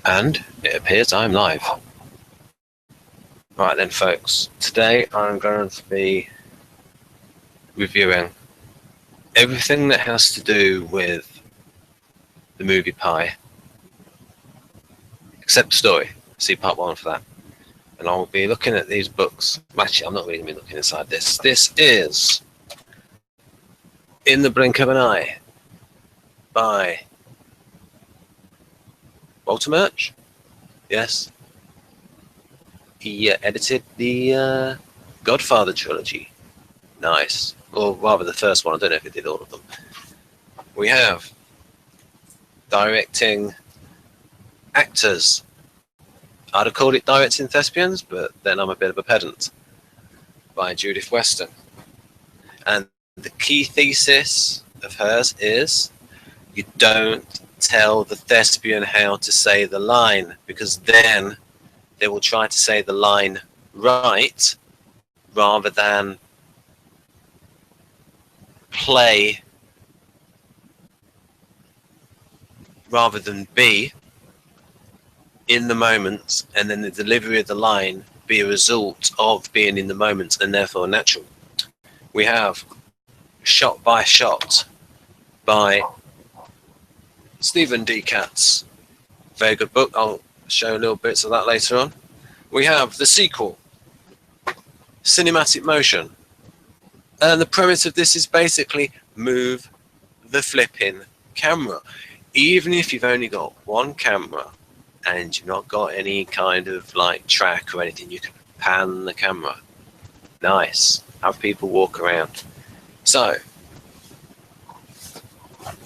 And it appears I'm live. Right then, folks. Today I'm going to be reviewing everything that has to do with the movie Pi, except the story. See part 1 for that. And I'll be looking at these books. Actually, I'm not really going to be looking inside this. This is In the Blink of an Eye by Walter Murch. Yes. He edited the Godfather trilogy. Nice. Or rather the first one. I don't know if he did all of them. We have directing actors. I'd have called it Directing Thespians, but then I'm a bit of a pedant. By Judith Weston. And the key thesis of hers is you don't tell the thespian how to say the line, because then they will try to say the line right rather than play, rather than be in the moment, and then the delivery of the line be a result of being in the moment and therefore natural. We have Shot by Shot by Stephen D. Katz. Very good book. I'll show little bits of that later on. We have the sequel, Cinematic Motion. And the premise of this is basically move the flipping camera. Even if you've only got one camera and you've not got any kind of like track or anything, you can pan the camera. Nice. Have people walk around. So,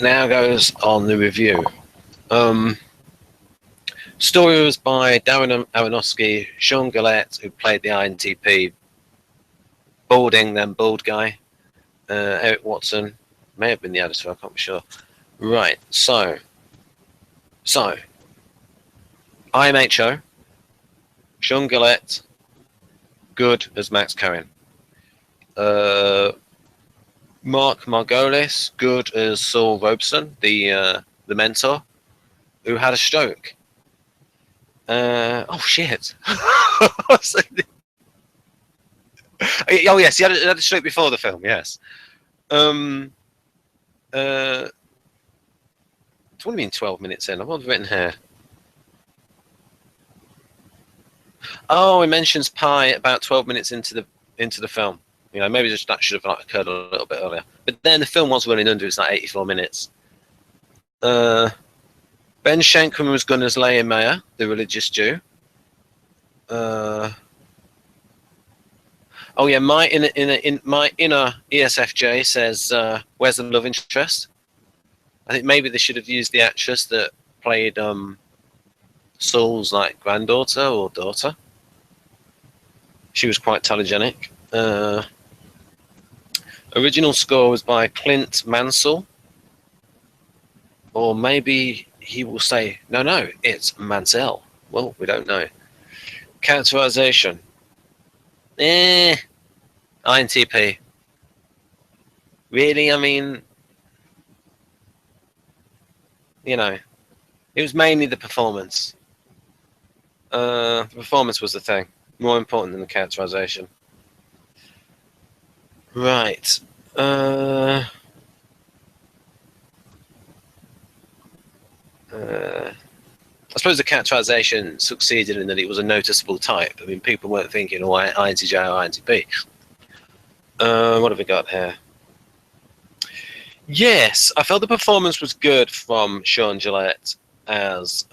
now goes on the review. Story was by Darren Aronofsky, Sean Gillette, who played the INTP, balding, then bald guy, Eric Watson, may have been the editor, I can't be sure. Right, so, IMHO, Sean Gillette, good as Max Cohen. Mark Margolis, good as Saul Robeson, the mentor, who had a stroke. Oh shit! Oh yes, he had a stroke before the film. Yes. It's only been 12 minutes in. I've written here. Oh, it mentions Pi about 12 minutes into the film. You know, maybe just that should have occurred a little bit earlier. But then the film was running under. It's like 84 minutes. Ben Shankman was Gunnar's Leia Meyer, the religious Jew. Oh yeah, my inner ESFJ says, "Where's the love interest?" I think maybe they should have used the actress that played Saul's like granddaughter or daughter. She was quite telegenic. Original score was by Clint Mansell, or maybe he will say, no, it's Mansell. Well, we don't know. Characterization. INTP. Really, I mean, you know, it was mainly the performance. The performance was the thing. More important than the characterization. Right. I suppose the characterization succeeded in that it was a noticeable type. I mean, people weren't thinking, oh, INTJ or INTP. What have we got here? Yes, I felt the performance was good from Sean Gillette as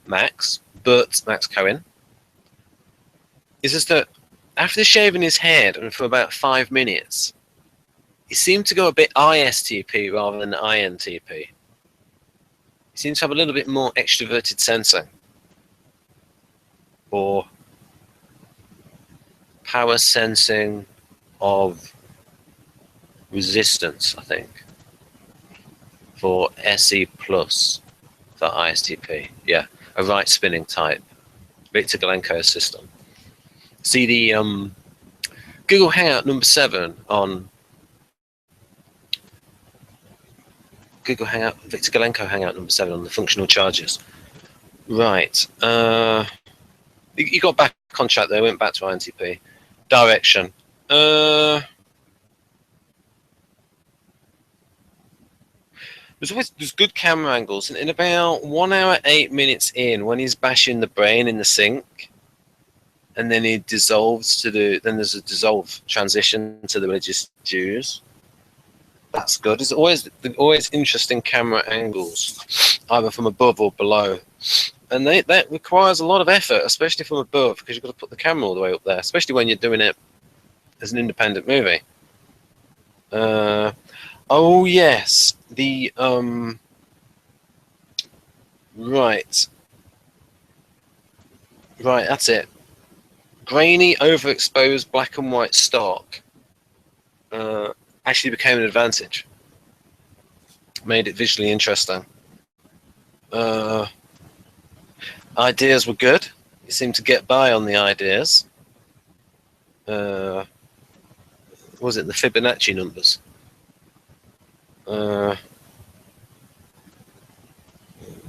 Max, but Max Cohen. It's just that after shaving his head and for about 5 minutes, he seemed to go a bit ISTP rather than INTP. He seems to have a little bit more extroverted sensing, or power sensing of resistance, I think, for SE plus for ISTP. Yeah, a right spinning type, Victor Galenko system. See the Google Hangout number 7 on Google Hangout, Victor Galenko Hangout number 7 on the functional charges. Right. You got back on track there. Went back to INTP. Direction. There's good camera angles, and in about 1 hour 8 minutes in, when he's bashing the brain in the sink, and then he dissolves to the. Then there's a dissolve transition to the religious Jews. That's good. There's always interesting camera angles, either from above or below, and that requires a lot of effort, especially from above, because you've got to put the camera all the way up there, especially when you're doing it as an independent movie. Oh yes, the right, that's it. Grainy, overexposed black and white stock actually became an advantage. Made it visually interesting. Ideas were good. You seemed to get by on the ideas. Was it the Fibonacci numbers? I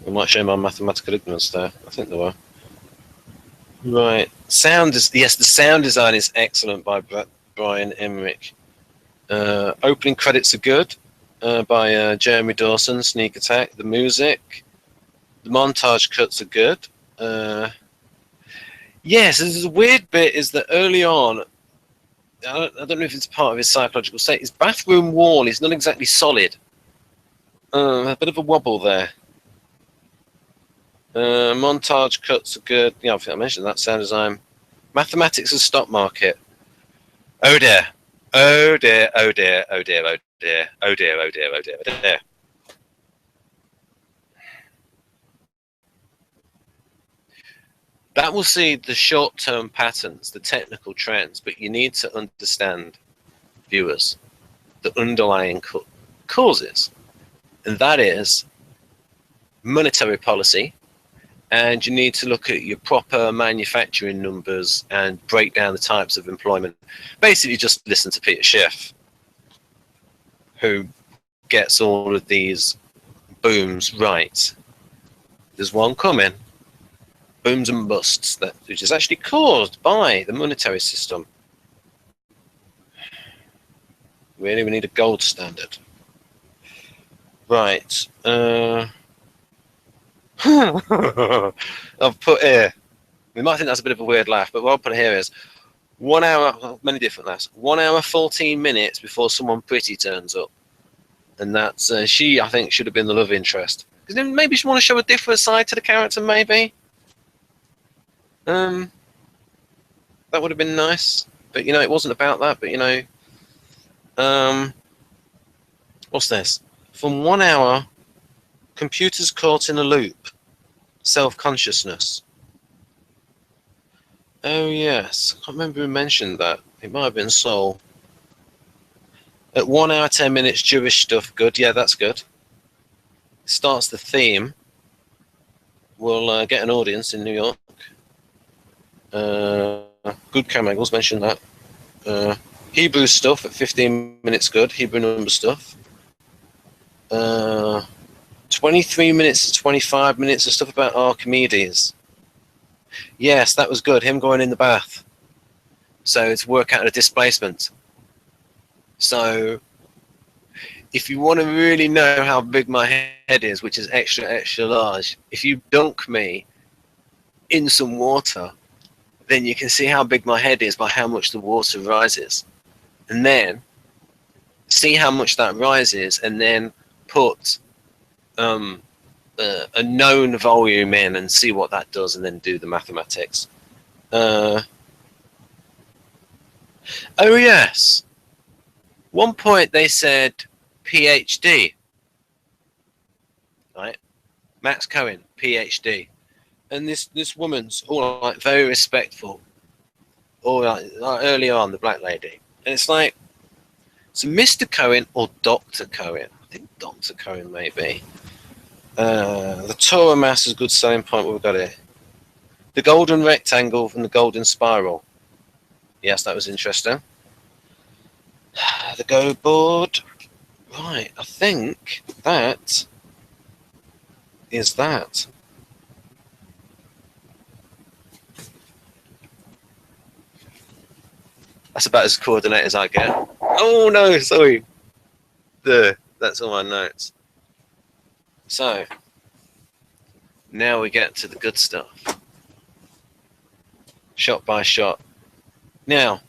might show my mathematical ignorance there. I think there were. Right. The sound design is excellent by Brian Emmerich. Opening credits are good by Jeremy Dawson, Sneak Attack. The music, the montage cuts are good. Yes, there's a weird bit is that early on, I don't know if it's part of his psychological state, his bathroom wall is not exactly solid. A bit of a wobble there. Montage cuts are good. Yeah, I think I mentioned that sound design. Mathematics and stock market. Oh dear. Oh dear, oh dear, oh dear, oh dear, oh dear, oh dear, oh dear, oh dear. That will see the short-term patterns, the technical trends, but you need to understand, viewers, the underlying causes. And that is monetary policy, and you need to look at your proper manufacturing numbers and break down the types of employment. Basically, just listen to Peter Schiff, who gets all of these booms right. There's one coming, booms and busts, which is actually caused by the monetary system. Really, we need a gold standard. Right. I've put here, we might think that's a bit of a weird laugh, but what I'll put here is 1 hour, many different laughs, 1 hour 14 minutes before someone pretty turns up. And that's, she, I think, should have been the love interest. Because then maybe she want to show a different side to the character, maybe. That would have been nice. But, it wasn't about that. But, what's this? From 1 hour, computers caught in a loop. Self-consciousness. Oh, yes. I can't remember who mentioned that. It might have been Soul. At 1 hour, 10 minutes, Jewish stuff. Good. Yeah, that's good. Starts the theme. We'll get an audience in New York. Good camera angles, mentioned that. Hebrew stuff at 15 minutes, good. Hebrew number stuff. 23 minutes to 25 minutes of stuff about Archimedes. Yes, that was good. Him going in the bath. So it's work out a displacement. So if you want to really know how big my head is, which is extra, extra large, if you dunk me in some water, then you can see how big my head is by how much the water rises. And then see how much that rises, and then put a known volume in and see what that does, and then do the mathematics. Oh yes. One point they said PhD. Right? Max Cohen, PhD. And this woman's all like very respectful. All like early on, the black lady. And it's like, so Mr. Cohen or Dr. Cohen? I think Dr. Cohen maybe. The Torah mass is a good selling point. What we've got here. The golden rectangle and the golden spiral. Yes, that was interesting. The go board. Right, I think that is that. That's about as coordinated as I get. Oh no, sorry. That's all my notes. So now we get to the good stuff. Shot by shot. Now,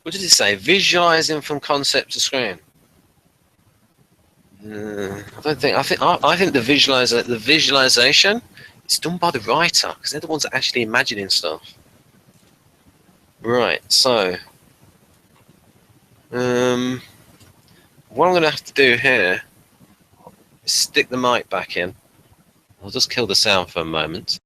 what did it say? Visualizing from concept to screen. I don't think. I think the visualization is done by the writer because they're the ones that are actually imagining stuff. Right. So, what I'm going to have to do here is stick the mic back in. I'll just kill the sound for a moment.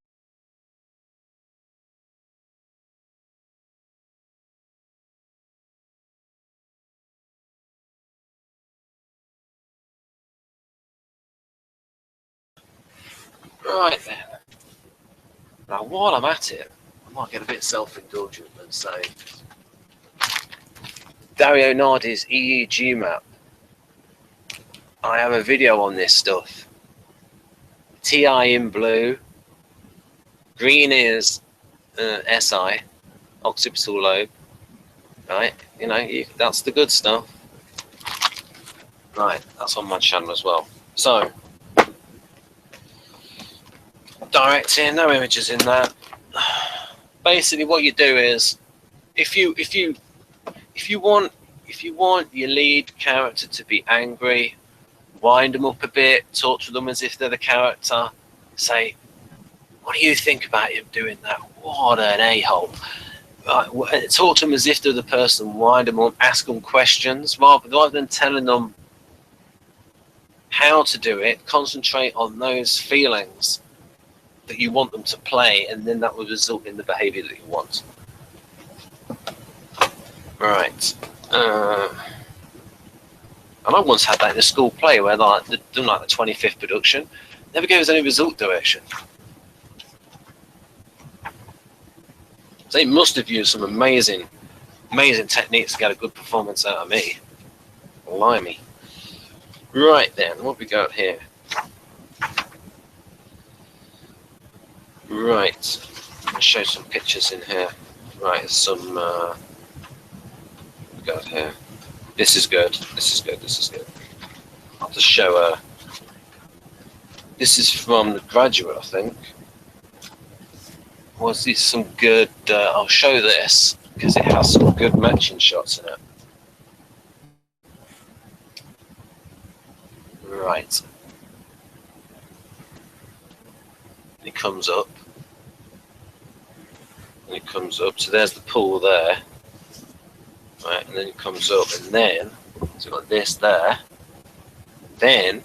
Right then. Now, while I'm at it, I might get a bit self-indulgent and say Dario Nardi's EEG map. I have a video on this stuff. TI in blue, green is SI, occipital lobe, right? You know, that's the good stuff. Right, that's on my channel as well. So, directing, no images in that. Basically, what you do is, if you want your lead character to be angry, wind them up a bit, talk to them as if they're the character. Say, what do you think about him doing that? What an a-hole. Right, talk to them as if they're the person, wind them up, ask them questions, rather than telling them how to do it. Concentrate on those feelings that you want them to play, and then that will result in the behavior that you want. Right. And I once had that in a school play where they'd done like the 25th production, never gave us any result direction. So they must have used some amazing techniques to get a good performance out of me. Blimey. Right then, what have we got here? Right, let's show some pictures in here. Right, some we got here. This is good. This is good. This is good. I'll just show this is from The Graduate, I think. Was this some good? I'll show this because it has some good matching shots in it. Right. And it comes up. And it comes up. So there's the pool there. Right, and then it comes up, and then so we've got this there. Then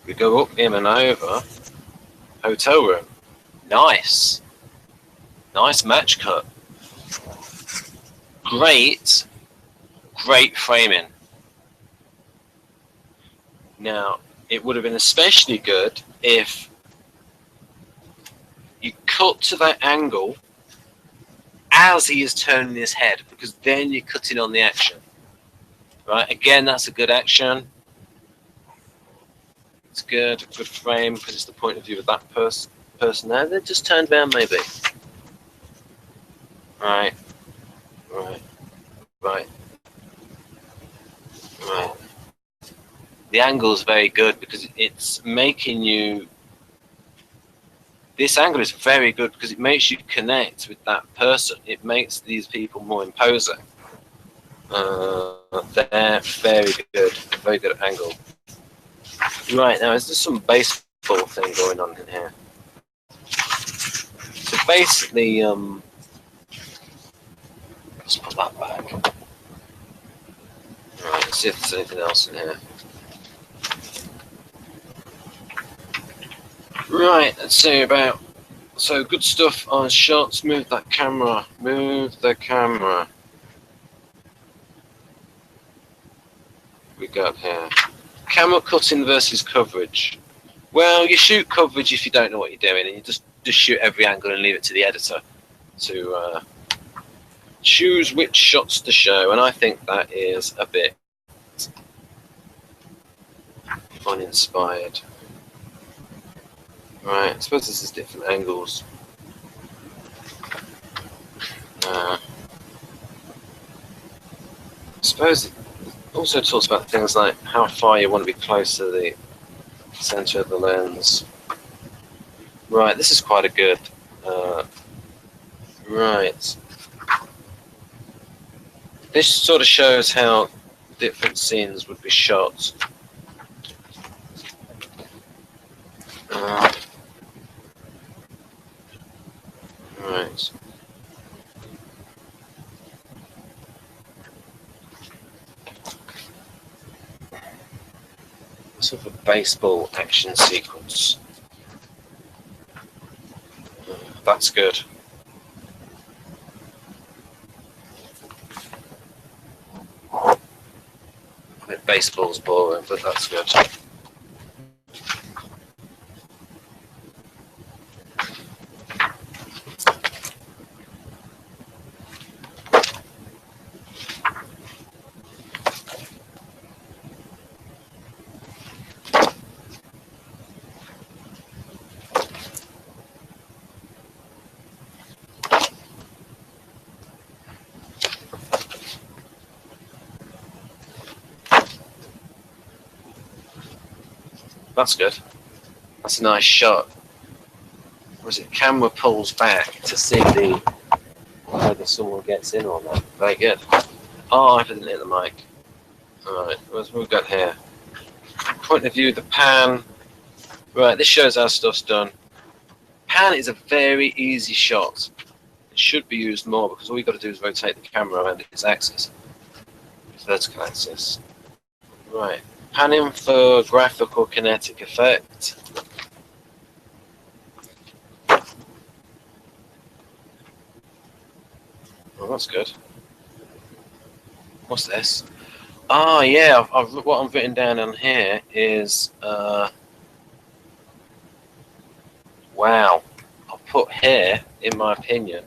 we go up in and over. Hotel room. Nice. Nice match cut. Great framing. Now, it would have been especially good if you cut to that angle as he is turning his head, because then you're cutting on the action. Right, again, that's a good action. It's good frame, because it's the point of view of that person there. They just turned around, maybe. Right. The angle is very good because it's making you. This angle is very good because it makes you connect with that person. It makes these people more imposing. They're very good angle. Right, now is there some baseball thing going on in here? So basically, let's put that back. Right, let's see if there's anything else in here. Right, let's see about. So good stuff on shots. Move that camera. Move the camera. We got here. Camera cutting versus coverage. Well, you shoot coverage if you don't know what you're doing, and you just shoot every angle and leave it to the editor to choose which shots to show. And I think that is a bit uninspired. Right, I suppose this is different angles. I suppose it also talks about things like how far you want to be close to the center of the lens. Right, this is quite a good. Right. This sort of shows how different scenes would be shot. Right. Sort of a baseball action sequence. That's good. I mean, baseball's boring, but that's good. That's good. That's a nice shot. Was it camera pulls back to see whether someone gets in or not? Very good. Oh, I didn't hit the mic. Alright, what we've got here? Point of view, the pan. Right, this shows how stuff's done. Pan is a very easy shot. It should be used more because all you've got to do is rotate the camera around its axis. Its vertical axis. Right. Panning for graphical kinetic effect. Oh, that's good. What's this? Oh, yeah. What I've written down on here is... wow. I'll put here, in my opinion,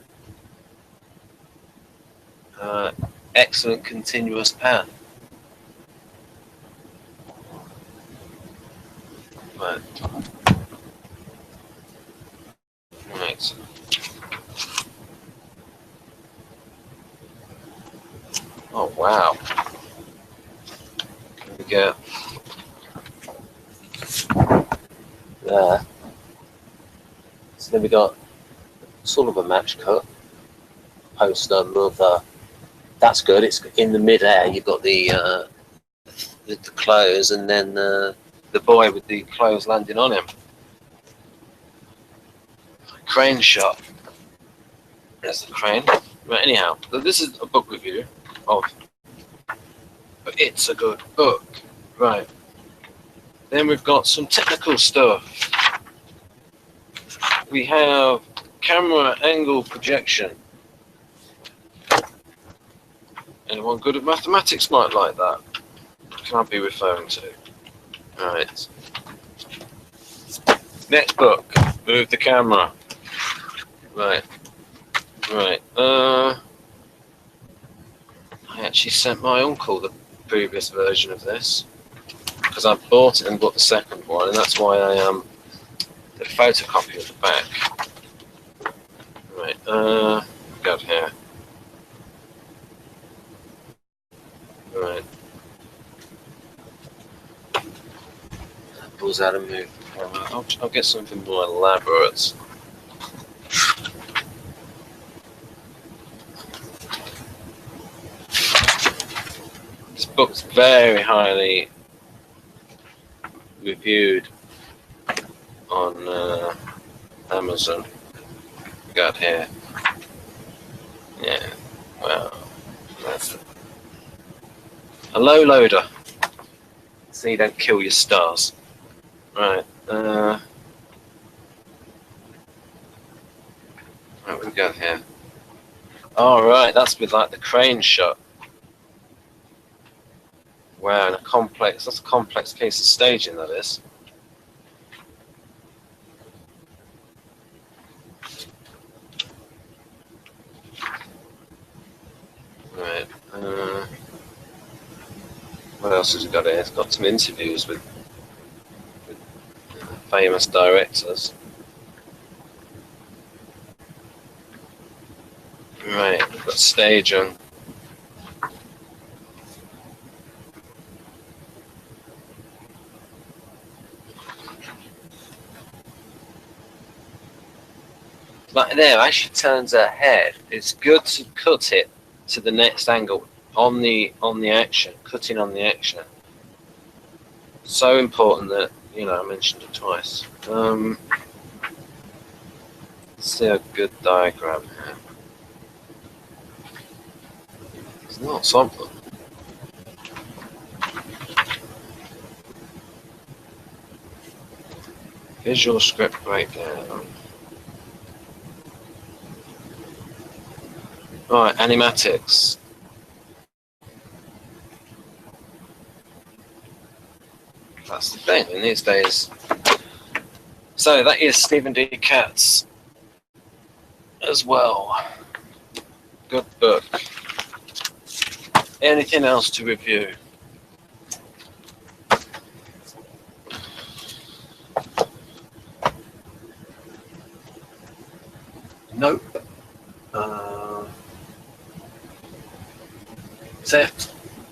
excellent continuous pan. Right. Right. Oh, wow. There we go. There. So then we got sort of a match cut. Post another. That's good. It's in the mid-air. You've got the clothes, and then the boy with the clothes landing on him. Crane shot. There's the crane. Right, anyhow, this is a book review of But It's a Good Book. Right. Then we've got some technical stuff. We have camera angle projection. Anyone good at mathematics might like that. What can I be referring to? Right. Next book. Move the camera. Right. Right. I actually sent my uncle the previous version of this because I bought it and bought the second one, and that's why I the photocopy of the back. Right. Go here. Right. That pulls out and move the camera. I'll get something more elaborate. This book's very highly reviewed on Amazon. We got here. Yeah. Wow. That's it. A low loader. So you don't kill your stars. Right. Right, what we got here? Oh, right. That's with like the crane shot. Wow, and that's a complex case of staging, that is. Right. What else has it got here? It's got some interviews with famous directors. Right, we've got stage on. Like there, as she turns her head, it's good to cut it to the next angle on the action, cutting on the action. So important that, you know, I mentioned it twice. Let's see a good diagram here. It's not something. Visual script breakdown. Right, animatics. That's the thing in these days. So that is Stephen D. Katz as well. Good book. Anything else to review? Nope. So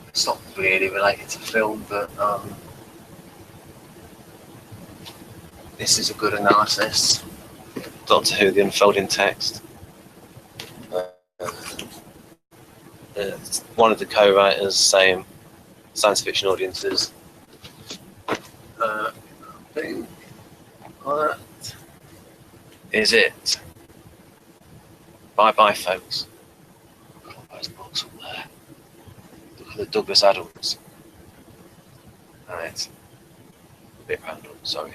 it's not really related to film, but this is a good analysis. Doctor Who: The Unfolding Text. One of the co-writers saying science fiction audiences. I think that is it. Bye bye, folks. Look at those books up there. Look at the Douglas Adams. Right. A bit random, sorry.